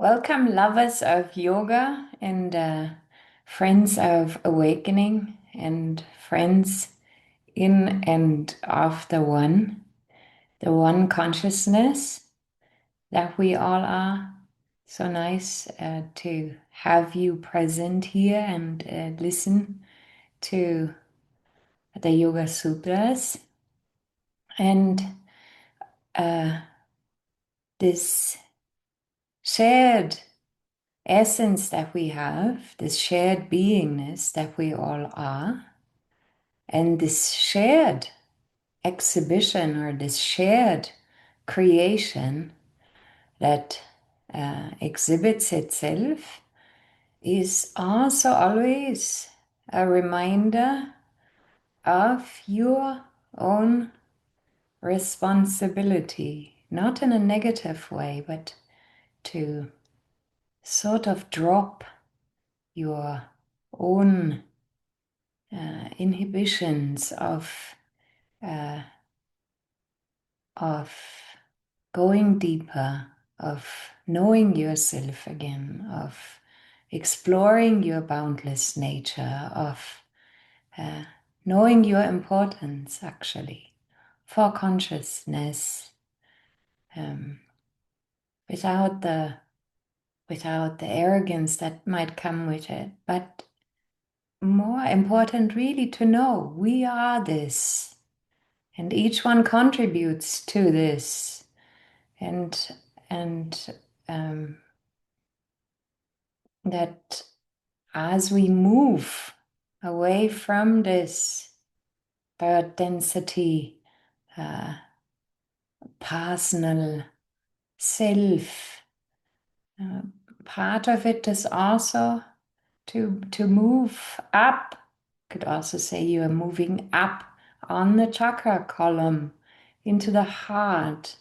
Welcome, lovers of yoga and friends of awakening and friends in and of the one consciousness that we all are. So nice to have you present here and listen to the Yoga Sutras and uh, this shared essence that we have, this shared beingness that we all are, and this shared exhibition or this shared creation that exhibits itself is also always a reminder of your own responsibility, not in a negative way, but to sort of drop your own inhibitions uh, of going deeper, of knowing yourself again, of exploring your boundless nature, of uh, knowing your importance actually for consciousness, um, without the arrogance that might come with it, but more important really to know we are this. And each one contributes to this, and um, that as we move away from this bird density, uh, personal self, uh, part of it is also to move up. Could also say you are moving up on the chakra column into the heart.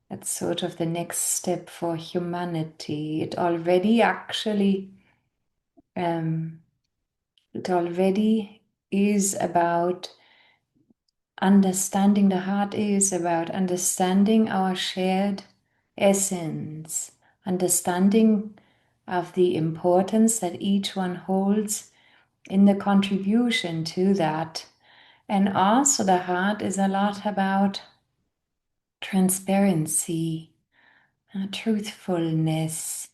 That's sort of the next step for humanity. Um, it already is about understanding. The heart is about understanding our shared essence, understanding of the importance that each one holds in the contribution to that. And also, the heart is a lot about transparency, truthfulness,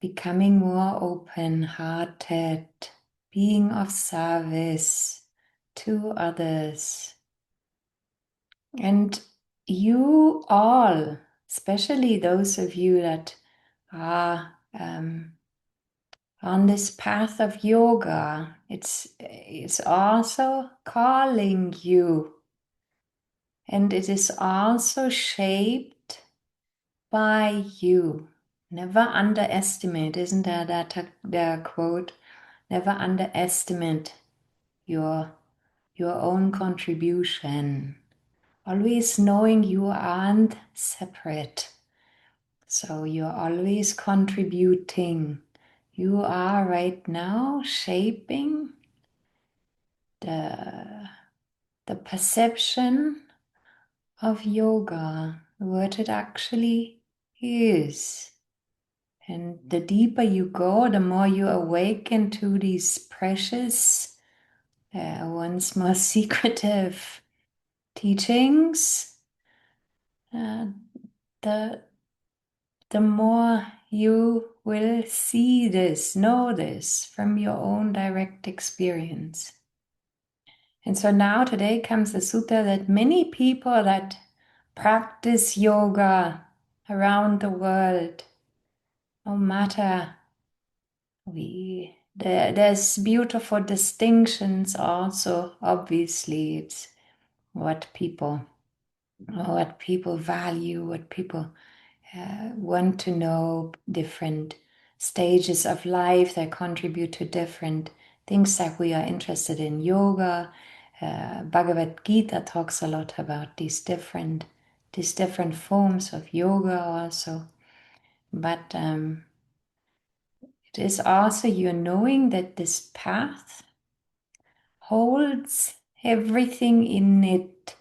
becoming more open-hearted, being of service to others. And you all, especially those of you that are on this path of yoga, it's also calling you, and it is also shaped by you. Never underestimate, isn't there the quote? Never underestimate your own contribution. Always knowing you aren't separate. So you're always contributing. You are right now shaping the perception of yoga, what it actually is. And the deeper you go, the more you awaken to these precious, once more secretive teachings, uh, the, the more you will see this, know this from your own direct experience. And so now today comes the sutta that many people that practice yoga around the world, no matter there's beautiful distinctions also, obviously. It's what people value, what people want to know, different stages of life that contribute to different things that we are interested in. Yoga, Bhagavad Gita talks a lot about these different forms of yoga also. But it is also you knowing that this path holds everything in it.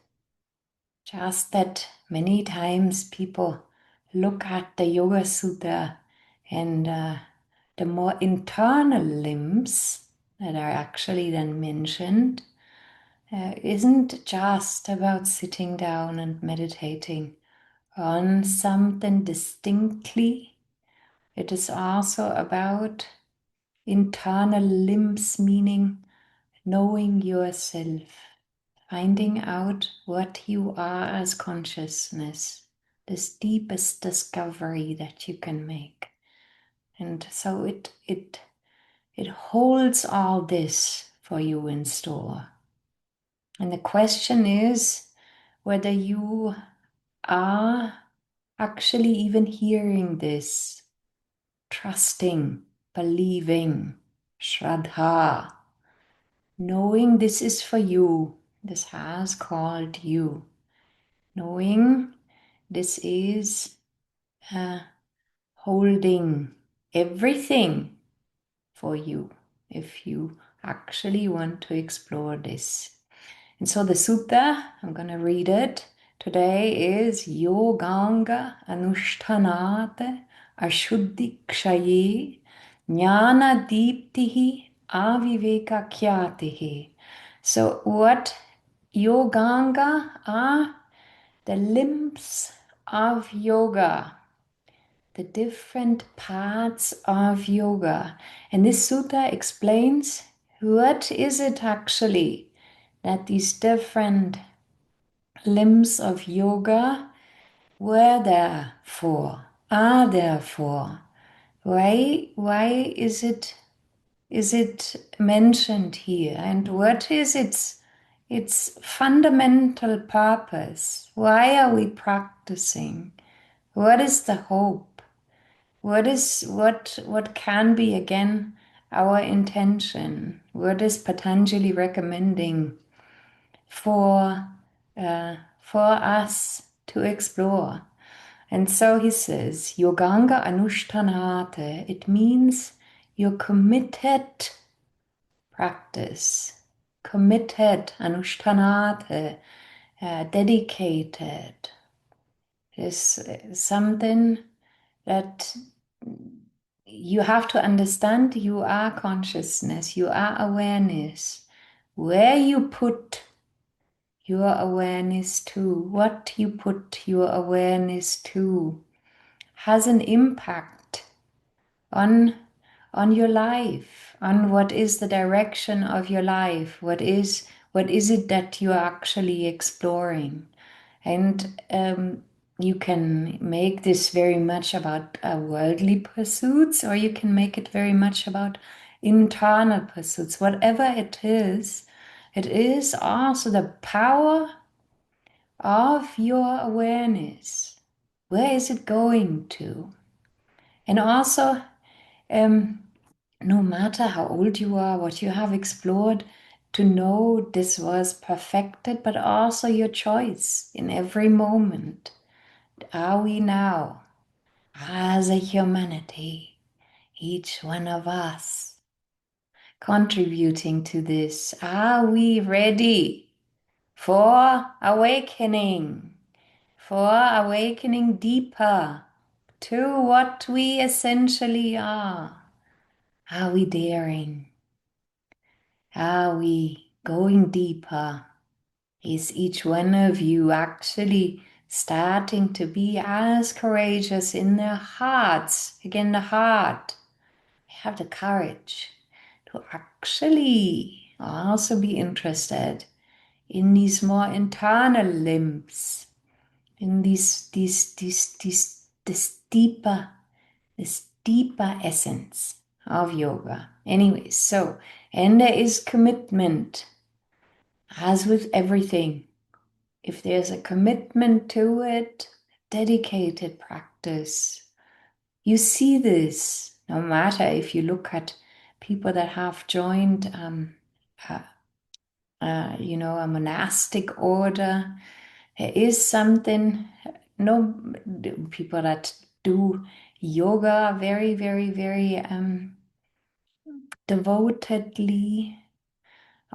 Just that many times people look at the Yogasutra and the more internal limbs that are actually then mentioned, isn't just about sitting down and meditating on something distinctly. It is also about internal limbs, meaning knowing yourself, finding out what you are as consciousness, this deepest discovery that you can make. And so it holds all this for you in store. And the question is whether you are actually even hearing this, trusting, believing, Shraddha, knowing this is for you, this has called you, knowing this is holding everything for you if you actually want to explore this. And so the sutta, I'm going to read it today, is Yoganga Anushtanate Ashuddhi Kshaye Jnana Deeptihi Aviveka Kyatihi. So what Yoganga are the limbs of yoga, the different parts of yoga. And this sutta explains what is it actually that these different limbs of yoga were there for, are there for. Why is it mentioned here? And what is its fundamental purpose? Why are we practicing? What is the hope? What can be again our intention? What is Patanjali recommending for us to explore? And so he says, Yoganga Anushtanate, it means your committed practice, committed, Anushtanate, dedicated, is something that you have to understand. You are consciousness, you are awareness. Where you put your awareness to, what you put your awareness to, has an impact on your life, on what is the direction of your life, what is it that you are actually exploring. And you can make this very much about worldly pursuits, or you can make it very much about internal pursuits. Whatever it is also the power of your awareness. Where is it going to? And also, no matter how old you are, what you have explored, to know this was perfected, but also your choice in every moment. Are we now, as a humanity, each one of us, contributing to this? Are we ready for awakening? For awakening deeper to what we essentially are? Are we daring? Are we going deeper? Is each one of you actually starting to be as courageous in their hearts? Again, the heart. Have the courage to actually also be interested in these more internal limbs, in this deeper essence of yoga. Anyway, so, and there is commitment, as with everything. If there's a commitment to it, dedicated practice, you see this no matter if you look at people that have joined a monastic order. There is something, no, people that do yoga very, very, very devotedly,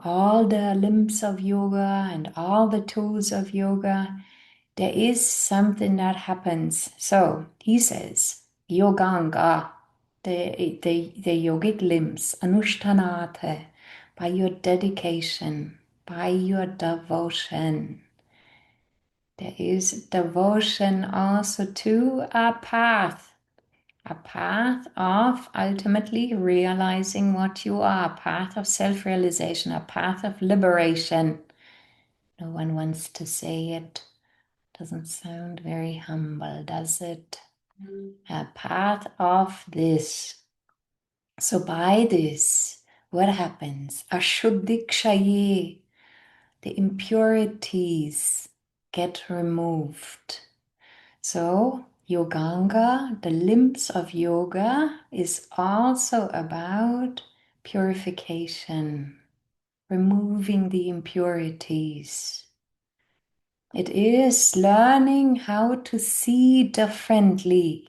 all the limbs of yoga and all the tools of yoga. there is something that happens. So he says, Yoganga, the yogic limbs, Anushtanate, by your dedication, by your devotion. There is devotion also to a path of ultimately realizing what you are, a path of self-realization, a path of liberation. No one wants to say it. Doesn't sound very humble, does it? A path of this. So by this, what happens? Ashuddhikshaye, the impurities get removed. So Yoganga, the limbs of yoga, is also about purification, removing the impurities. It is learning how to see differently,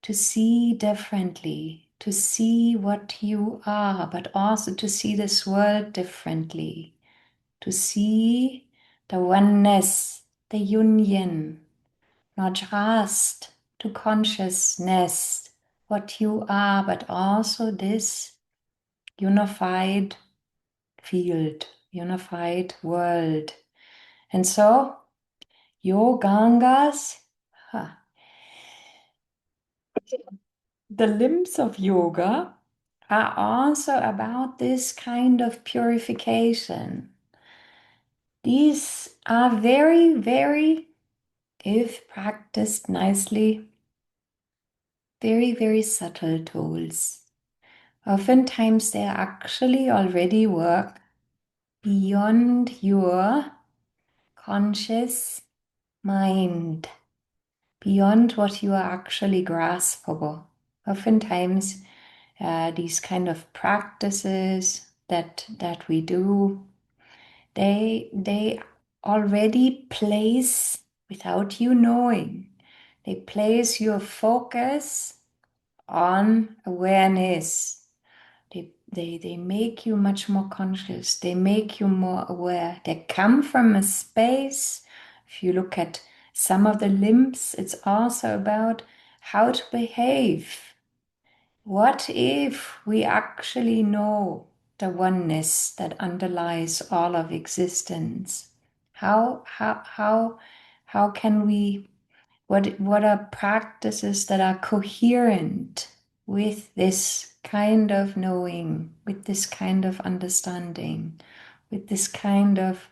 to see differently, to see what you are, but also to see this world differently, to see the oneness, the union, not just to consciousness, what you are, but also this unified field, unified world. And so, Yogangas, the limbs of yoga are also about this kind of purification. These are very, very, if practiced nicely, very, very subtle tools. Oftentimes they actually already work beyond your conscious mind, beyond what you are actually graspable. Oftentimes, these kind of practices that we do, they already place, without you knowing, they place your focus on awareness. They make you much more conscious. They make you more aware. They come from a space. If you look at some of the limbs, it's also about how to behave. What if we actually know the oneness that underlies all of existence? How can we, what are practices that are coherent with this kind of knowing, with this kind of understanding, with this kind of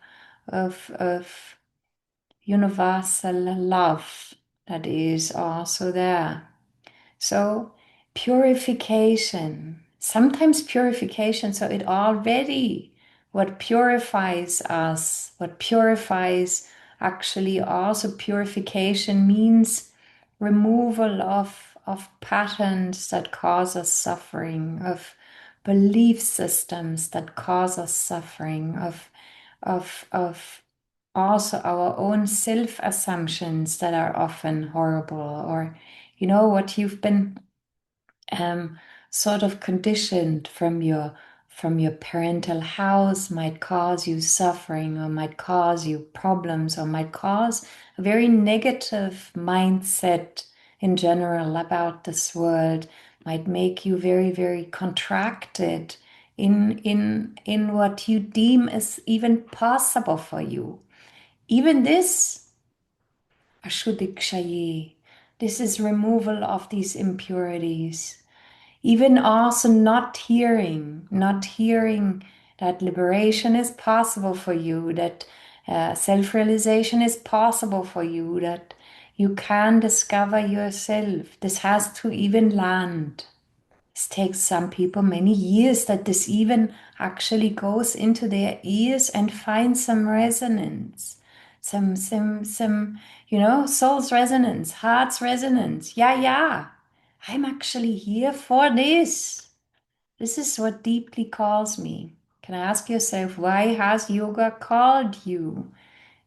universal love that is also there? So purification, sometimes purification, so it already, what purifies us, what purifies actually also purification means removal of patterns that cause us suffering, of belief systems that cause us suffering, of also our own self assumptions that are often horrible, or what you've been um, sort of conditioned from your parental house might cause you suffering, or might cause you problems, or might cause a very negative mindset in general about this world, might make you very, very contracted in what you deem as even possible for you. Even this, Ashuddhikshayi, this is removal of these impurities. Even also not hearing that liberation is possible for you, that self-realization is possible for you, that you can discover yourself. This has to even land. It takes some people many years that this even actually goes into their ears and finds some resonance, some soul's resonance, heart's resonance. Yeah, yeah. I'm actually here for this. This is what deeply calls me. Can I ask yourself, why has yoga called you?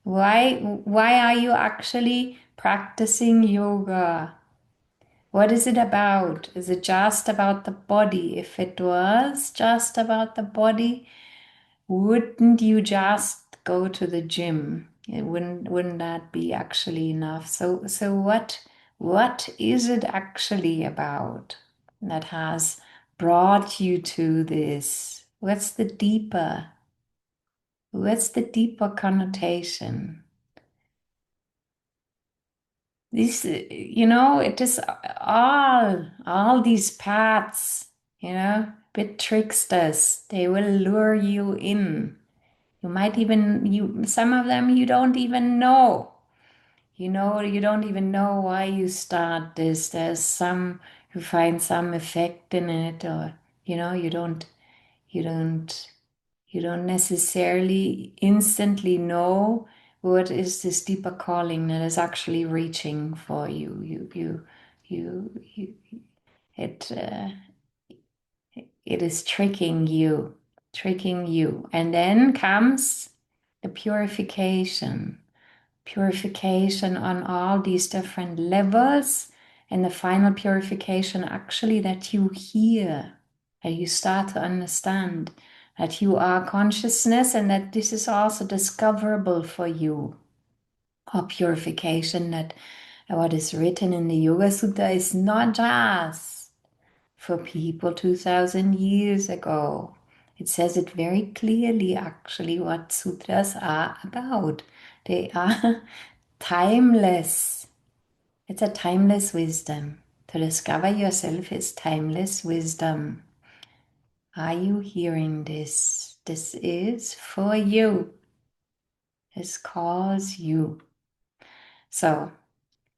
Why are you actually practicing yoga? What is it about? Is it just about the body? If it was just about the body, wouldn't you just go to the gym? Wouldn't that be actually enough? So what is it actually about that has brought you to this? What's the deeper connotation? This, it is all these paths, bit tricksters. They will lure you in. You might even, some of them you don't even know. You don't even know why you start this. There's some who find some effect in it, or you you don't you don't necessarily instantly know what is this deeper calling that is actually reaching for you. You it it is tricking you, and then comes the purification on all these different levels, and the final purification actually that you hear, that you start to understand that you are consciousness and that this is also discoverable for you. Or purification, that what is written in the Yogasutra is not just for people 2000 years ago. It says it very clearly, actually, what sutras are about. They are timeless. It's a timeless wisdom. To discover yourself is timeless wisdom. Are you hearing this? This is for you. This calls you. So,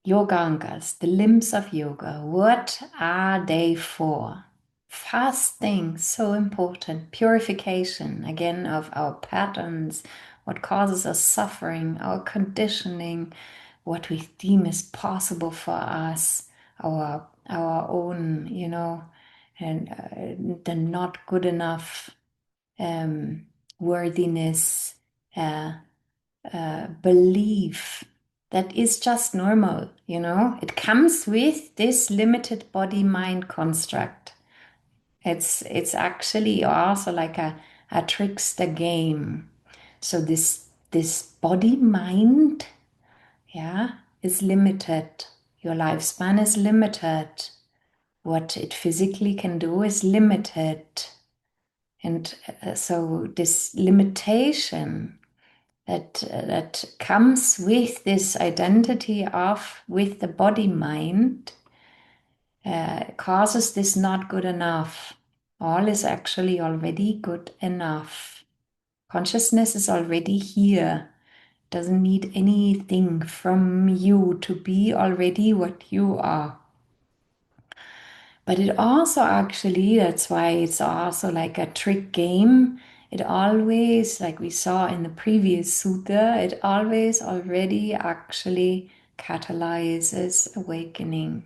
Yogangas, the limbs of yoga, what are they for? Fasting, so important. Purification, again, of our patterns, what causes us suffering, our conditioning, what we deem is possible for us, our own, and the not good enough worthiness, uh, belief that is just normal, It comes with this limited body-mind construct. It's actually also like a trickster game. So this body-mind, yeah, is limited. Your lifespan is limited. What it physically can do is limited. And so this limitation that comes with this identity of with the body mind causes this not good enough. All is actually already good enough. Consciousness is already here. Doesn't need anything from you to be already what you are. But it also actually, that's why it's also like a trick game. It always, like we saw in the previous sutta, it always already actually catalyzes awakening,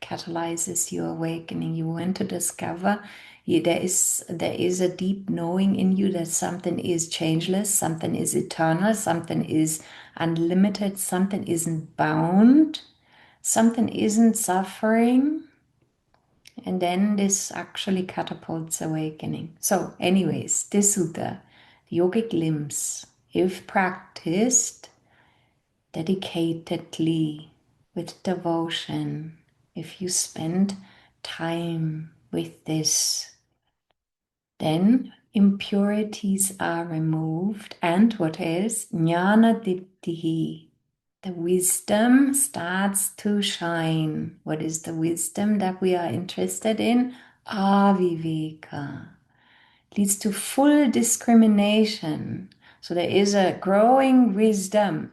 catalyzes your awakening. You want to discover there is a deep knowing in you that something is changeless, something is eternal, something is unlimited, something isn't bound, something isn't suffering. And then this actually catapults awakening. So, anyways, this sutta, the yogic limbs, if practiced dedicatedly with devotion, if you spend time with this, then impurities are removed. And what else? Jnana diptihi. The wisdom starts to shine. What is the wisdom that we are interested in? Aviveka. Leads to full discrimination. So there is a growing wisdom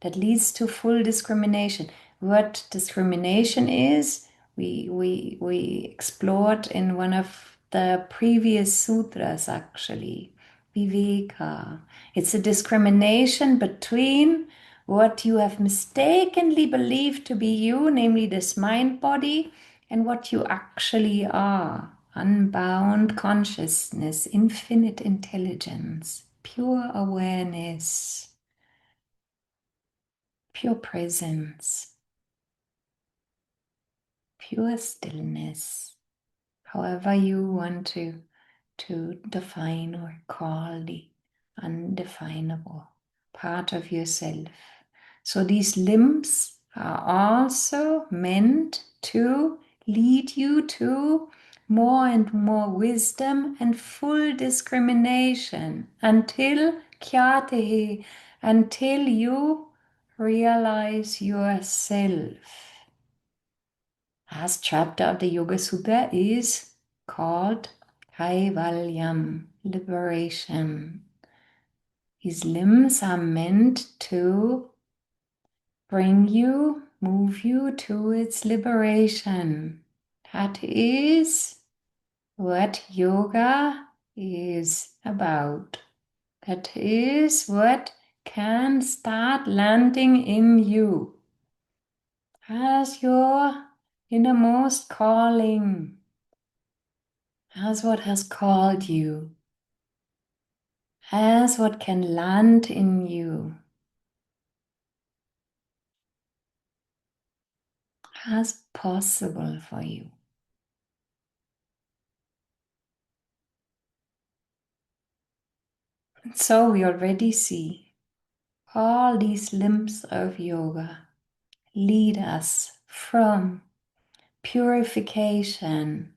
that leads to full discrimination. What discrimination is, we explored in one of the previous sutras, actually. Viveka. It's a discrimination between what you have mistakenly believed to be you, namely this mind body, and what you actually are. Unbound consciousness, infinite intelligence, pure awareness, pure presence, pure stillness, however you want to define or call the undefinable. part of yourself. So these limbs are also meant to lead you to more and more wisdom and full discrimination until kyatehi, until you realize yourself. Last chapter of the Yogasutra is called Kaivalyam, liberation. These limbs are meant to bring you, move you to its liberation. That is what yoga is about. That is what can start landing in you as your innermost calling, as what has called you, as what can land in you, as possible for you. And so we already see all these limbs of yoga lead us from purification,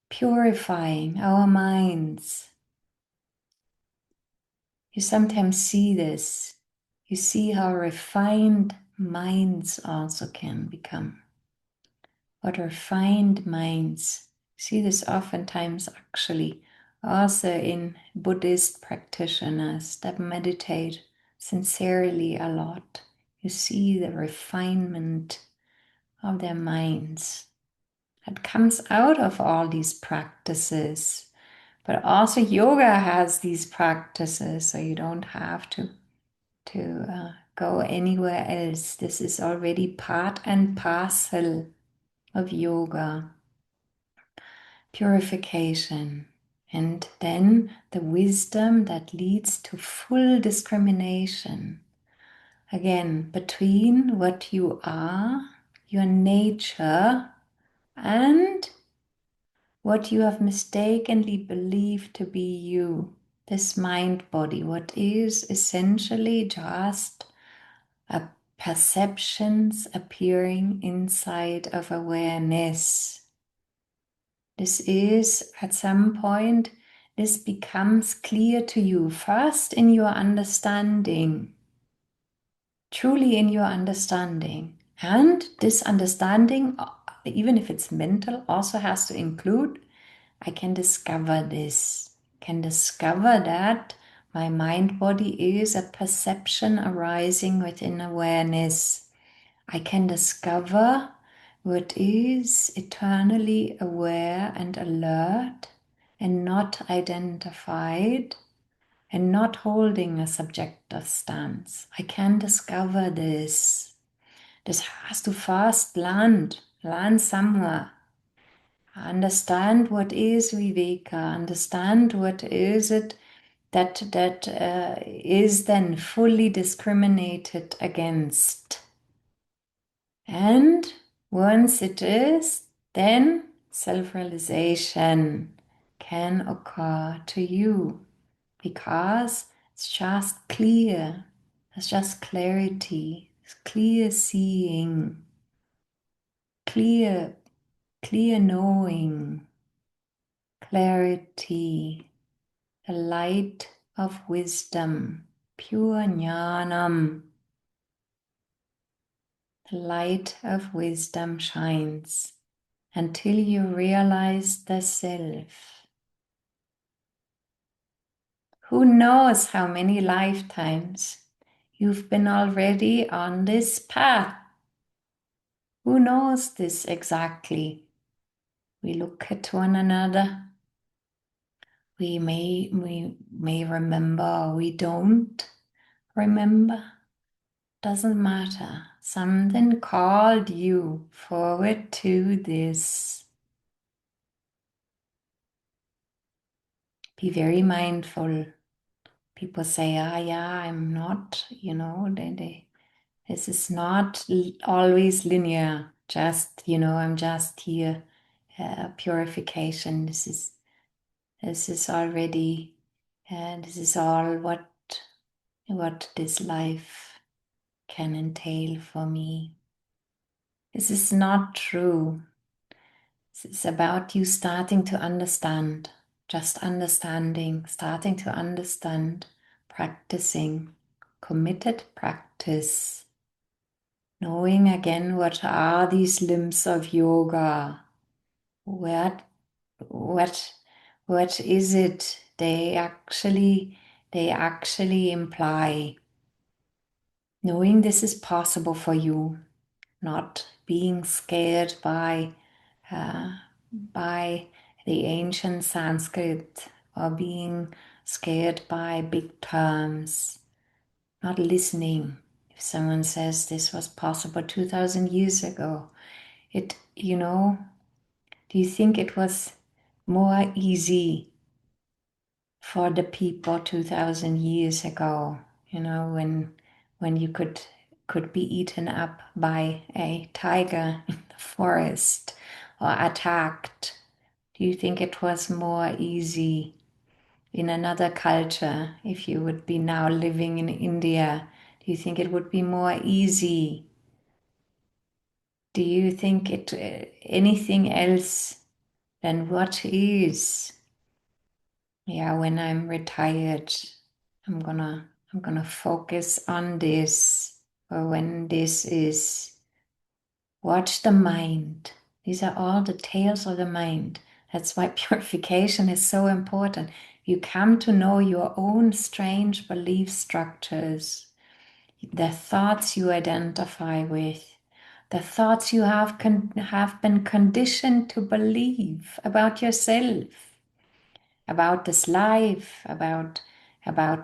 purifying our minds. You sometimes see this. You see how refined minds also can become. What refined minds. See this oftentimes actually also in Buddhist practitioners that meditate sincerely a lot. You see the refinement of their minds that comes out of all these practices. But also yoga has these practices, so you don't have to go anywhere else. This is already part and parcel of yoga. Purification. And then the wisdom that leads to full discrimination. Again, between what you are, your nature, and what you have mistakenly believed to be you, this mind body, what is essentially just a perceptions appearing inside of awareness. This is, at some point, this becomes clear to you, first in your understanding, truly in your understanding. And this understanding, even if it's mental, also has to include, I can discover this, can discover that my mind body is a perception arising within awareness. I can discover what is eternally aware and alert and not identified and not holding a subjective stance. I can discover this. This has to first land somewhere. Understand what is viveka, understand what is it that is then fully discriminated against. And once it is, then self-realization can occur to you because it's just clear, it's just clarity, it's clear seeing, clear knowing, clarity, the light of wisdom, pure jnanam. The light of wisdom shines until you realize the self. Who knows how many lifetimes you've been already on this path? Who knows this exactly? We look at one another. We may remember, or we don't remember. Doesn't matter. Something called you forward to this. Be very mindful. People say, yeah, I'm not, this is not always linear. Just, I'm just here. Purification. This is already, this is all what what this life can entail for me. This is not true. This is about you starting to understand, just understanding, starting to understand, practicing, committed practice, knowing again what are these limbs of yoga, what what what is it they actually imply, knowing this is possible for you, not being scared uh, by the ancient Sanskrit or being scared by big terms, not listening. If someone says this was possible 2000 years ago, do you think it was more easy for the people 2000 years ago, when you could be eaten up by a tiger in the forest or attacked? Do you think it was more easy in another culture? If you would be now living in India, do you think it would be more easy? Do you think it anything else than what is? Yeah, when I'm retired, I'm gonna focus on this. Or when this is, watch the mind. These are all the tales of the mind. That's why purification is so important. You come to know your own strange belief structures, the thoughts you identify with, the thoughts you have been conditioned to believe about yourself, about this life, about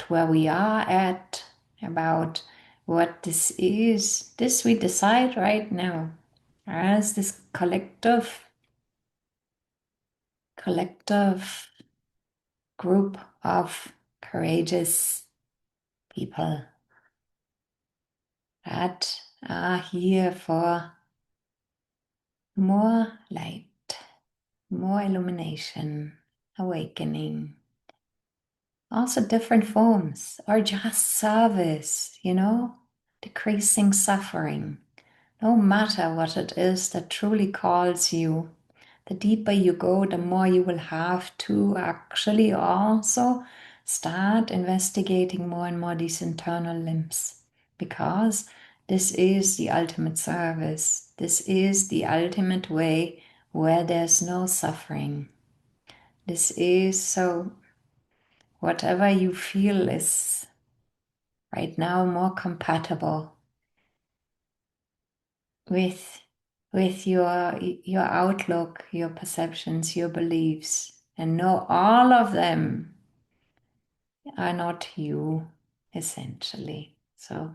where we are at, about what this is. This we decide right now as this collective group of courageous people that are here for more light, more illumination, awakening. Also different forms, or just service, decreasing suffering. No matter what it is that truly calls you, the deeper you go, the more you will have to actually also start investigating more and more these internal limbs, because this is the ultimate service. This is the ultimate way where there's no suffering. This is so whatever you feel is right now more compatible with your outlook, your perceptions, your beliefs, and know all of them are not you, essentially. So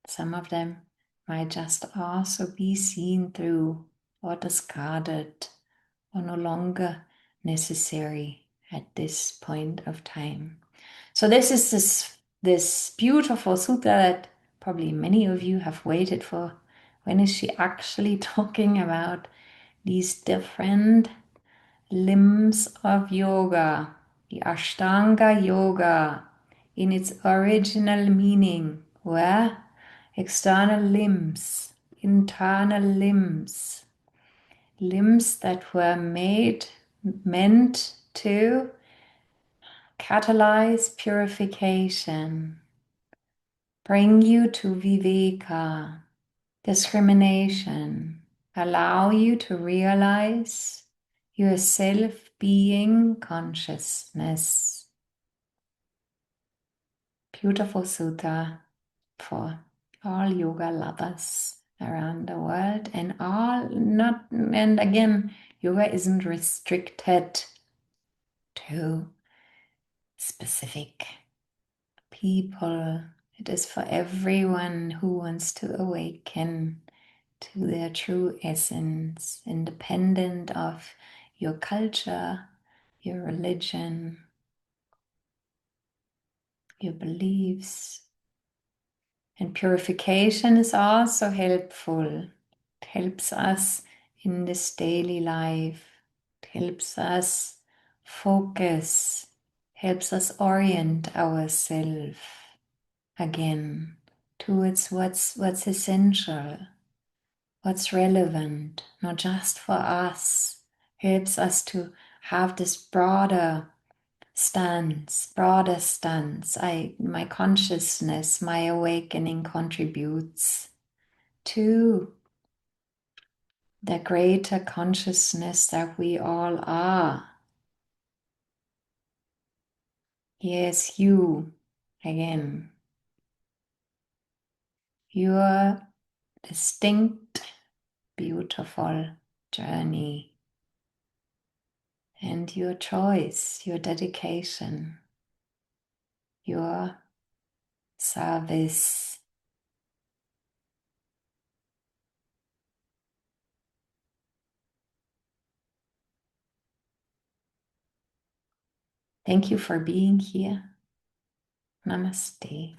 some of them might just also be seen through or discarded or no longer necessary at this point of time. So this is this beautiful sutta that probably many of you have waited for. When is she actually talking about these different limbs of yoga, the Ashtanga yoga in its original meaning, where external limbs, internal limbs, limbs that were meant to catalyze purification, bring you to viveka, discrimination, allow you to realize your self-being consciousness. Beautiful sutta for all yoga lovers around the world, and again, yoga isn't restricted to specific people. It is for everyone who wants to awaken to their true essence, independent of your culture, your religion, your beliefs. And purification is also helpful. It helps us in this daily life. It helps us focus, helps us orient ourselves. again towards what's essential, what's relevant, not just for us, helps us to have this broader stance, my consciousness, my awakening contributes to the greater consciousness that we all are. Yes, you, again, your distinct, beautiful journey and your choice, your dedication, your service. Thank you for being here. Namaste.